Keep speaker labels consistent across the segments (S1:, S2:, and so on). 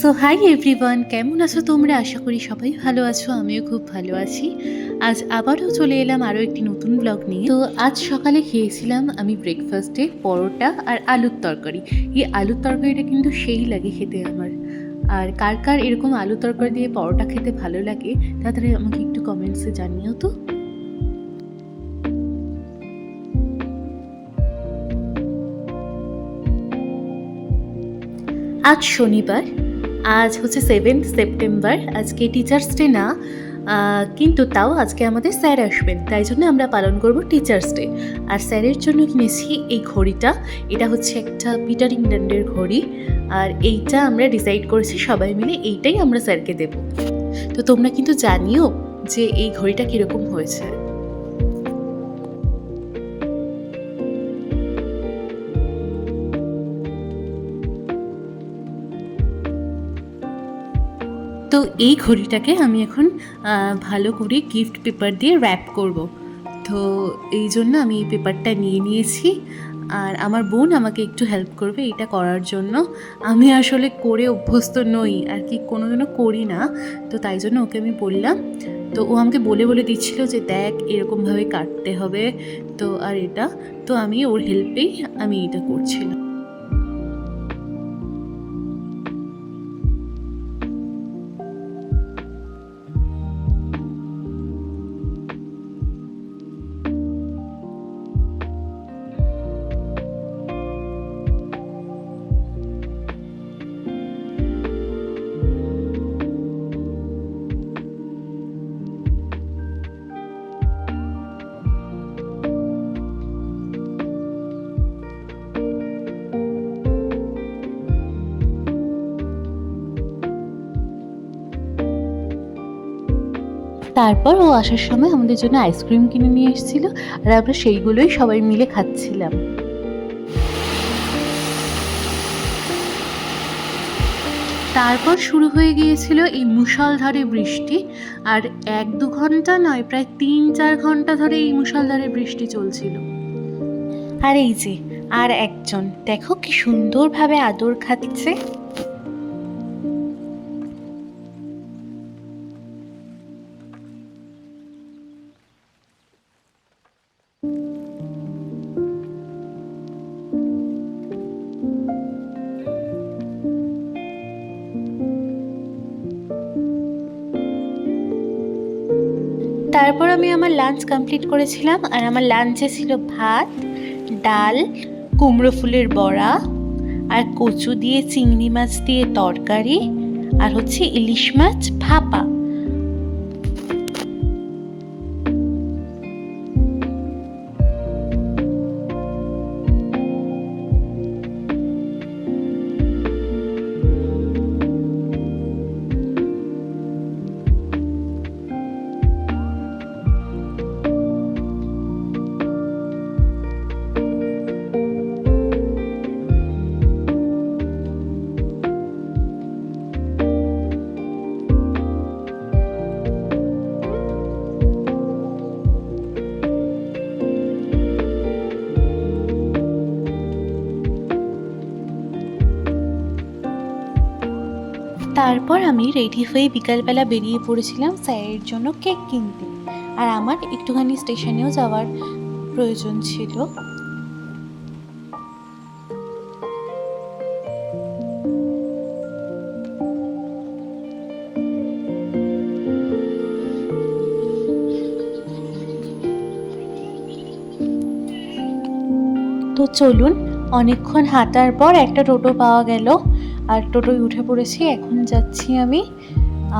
S1: So hi everyone, কেমন আছো তোমরা? আশা করি সবাই ভালো আছো, আমিও খুব ভালো আছি। আজ আবারও চলে এলাম আরও একটি নতুন ব্লগ নিয়ে। তো আজ সকালে খেয়েছিলাম আমি ব্রেকফাস্টে পরোটা আর আলুর তরকারি। এই আলুর তরকারিটা কিন্তু সেই লাগে খেতে আমার। আর কার কার এরকম আলুর তরকারি দিয়ে পরোটা খেতে ভালো লাগে তাড়াতাড়ি আমাকে একটু কমেন্টসে জানিও তো। আজ শনিবার, আজ হচ্ছে 7th সেপ্টেম্বর। আজকে টিচার্স ডে না, কিন্তু তাও আজকে আমাদের স্যার আসবেন, তাই জন্য আমরা পালন করব টিচার্স ডে। আর স্যারের জন্য কিনেছি এই ঘড়িটা। এটা হচ্ছে একটা পিটার ইংল্যান্ডের ঘড়ি, আর এইটা আমরা ডিসাইড করেছি সবাই মিলে এইটাই আমরা স্যারকে দেব। তো তোমরা কিন্তু জানিও যে এই ঘড়িটা কীরকম হয়েছে। তো এই ঘড়িটাকে আমি এখন ভালো করে গিফট পেপার দিয়ে র্যাপ করব। তো এই জন্য আমি এই পেপারটা নিয়ে নিয়েছি, আর আমার বোন আমাকে একটু হেল্প করবে এটা করার জন্য। আমি আসলে করে অভ্যস্ত নই আর কি, কোনোদিনও করি না, তো তাই জন্য ওকে আমি বললাম। তো ও আমাকে বলে বলে দিচ্ছিল যে দেখ এরকমভাবে কাটতে হবে, তো আর এটা, তো আমি ওর হেল্পেই আমি এটা করছিলাম। তারপর ও আসার সময় আমাদের জন্য আইসক্রিম কিনে নিয়ে এসেছিল, আর আমরা সেইগুলোই সবাই মিলে খাচ্ছিলাম। তারপর শুরু হয়ে গিয়েছিল এই মুষলধারে বৃষ্টি, আর 1-2 ঘন্টা নয়, প্রায় 3-4 ঘন্টা ধরে এই মুষলধারে বৃষ্টি চলছিল। আর এই যে আর একজন, দেখো কি সুন্দরভাবে আদর খাচ্ছে। তারপর আমি আমার লাঞ্চ কমপ্লিট করেছিলাম, আর আমার লাঞ্চে ছিল ভাত, ডাল, কুমড়ো ফুলের বড়া, আর কচু দিয়ে চিংড়ি মাছ দিয়ে তরকারি, আর হচ্ছে ইলিশ মাছ ভাপা। তারপর আমি রেডি হয়ে বিকালবেলা বেরিয়ে পড়েছিলাম স্যারের জন্য কেক কিনতে, আর আমার একটুখানি স্টেশনেও যাওয়ার প্রয়োজন ছিল। তো চলুন, অনেকক্ষণ হাঁটার পর একটা টোটো পাওয়া গেল, আর টোটোয় উঠে পড়েছি। এখন যাচ্ছি আমি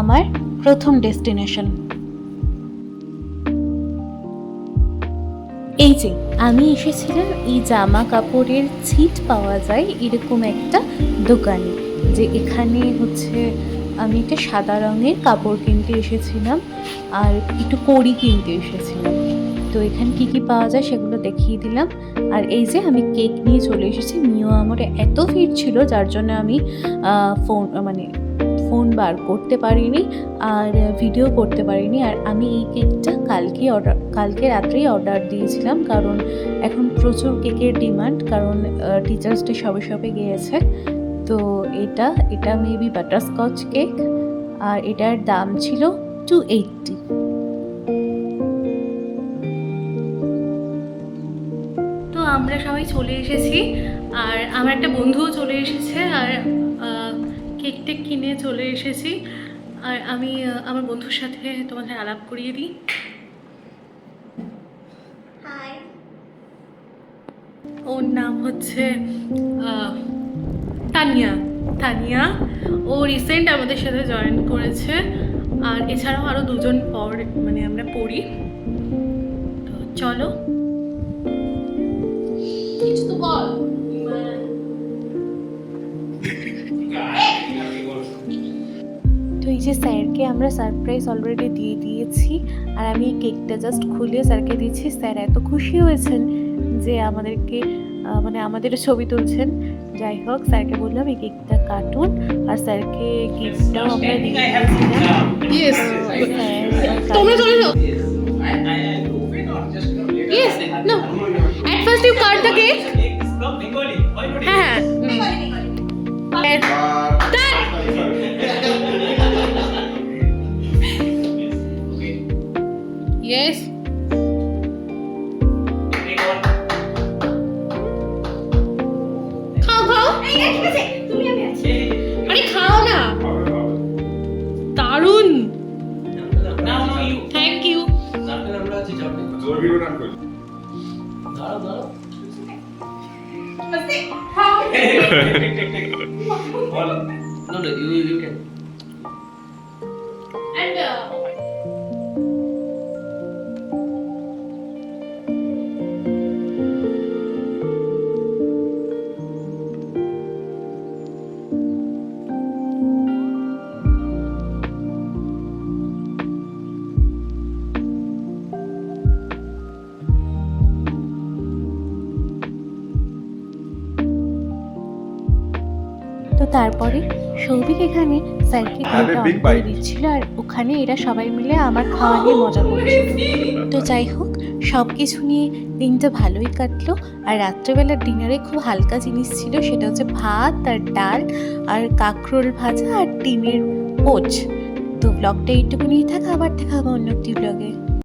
S1: আমার প্রথম ডেস্টিনেশন। এই যে আমি এসেছিলাম এই জামা কাপড়ের ছিট পাওয়া যায় এরকম একটা দোকানে, যে এখানে হচ্ছে আমি একটা সাদা রঙের কাপড় কিনতে এসেছিলাম, আর একটু কড়ি কিনতে এসেছিলাম। তো এখানে কী কী পাওয়া যায় সেগুলো দেখিয়ে দিলাম। আর এই যে আমি কেক নিয়ে চলে এসেছি। মিও আমার এত ভিড় ছিল যার জন্য আমি ফোন বার করতে পারিনি আর ভিডিও করতে পারিনি। আর আমি এই কেকটা কালকে রাত্রেই অর্ডার দিয়েছিলাম, কারণ এখন প্রচুর কেকের ডিমান্ড, কারণ টিচার্স ডে সবে সবে গিয়েছে। তো এটা মেবি বাটারস্কচ কেক, আর এটার দাম ছিল 280। তো আমরা সবাই চলে এসেছি, আর আমার একটা বন্ধুও চলে এসেছে, আর কেক টেক কিনে চলে এসেছি। আর আমি আমার বন্ধুর সাথে তোমাদের আলাপ করিয়ে দিই। ওর নাম হচ্ছে তানিয়া। ও রিসেন্ট আমাদের সাথে জয়েন করেছে, আর এছাড়াও আরও দুজন মানে আমরা পড়ি। তো চলো, কিছু তো বল। তো এই যে স্যারকে আমরা সারপ্রাইজ অলরেডি দিয়ে দিয়েছি, আর আমি এই কেকটা জাস্ট খুলে স্যারকে দিচ্ছি। স্যার এত খুশি হয়েছেন যে আমাদেরকে মানে আমাদের ছবি তুলছেন। যাই হোক, স্যারকে বললাম এই কেকটা কাটুন, আর স্যারকে গিফটটাও আমরা দিয়ে Yes. খাও আরে খাও না, দারুন, thank you.
S2: No, you can.
S1: And তো তারপরে সৌভিক এখানে স্যারকে খাওয়াটা দিচ্ছিল, আর ওখানে এরা সবাই মিলে আমার খাওয়া নিয়ে মজা করছিল। তো যাই হোক, সব কিছু নিয়ে দিনটা ভালোই কাটলো। আর রাত্রেবেলার ডিনারে খুব হালকা জিনিস ছিল, সেটা হচ্ছে ভাত আর ডাল আর কাঁকরোল ভাজা আর ডিমের পোচ। তো ব্লগটা এইটুকুনি থাক, আবার দেখা হবে অন্য একটি ব্লগে।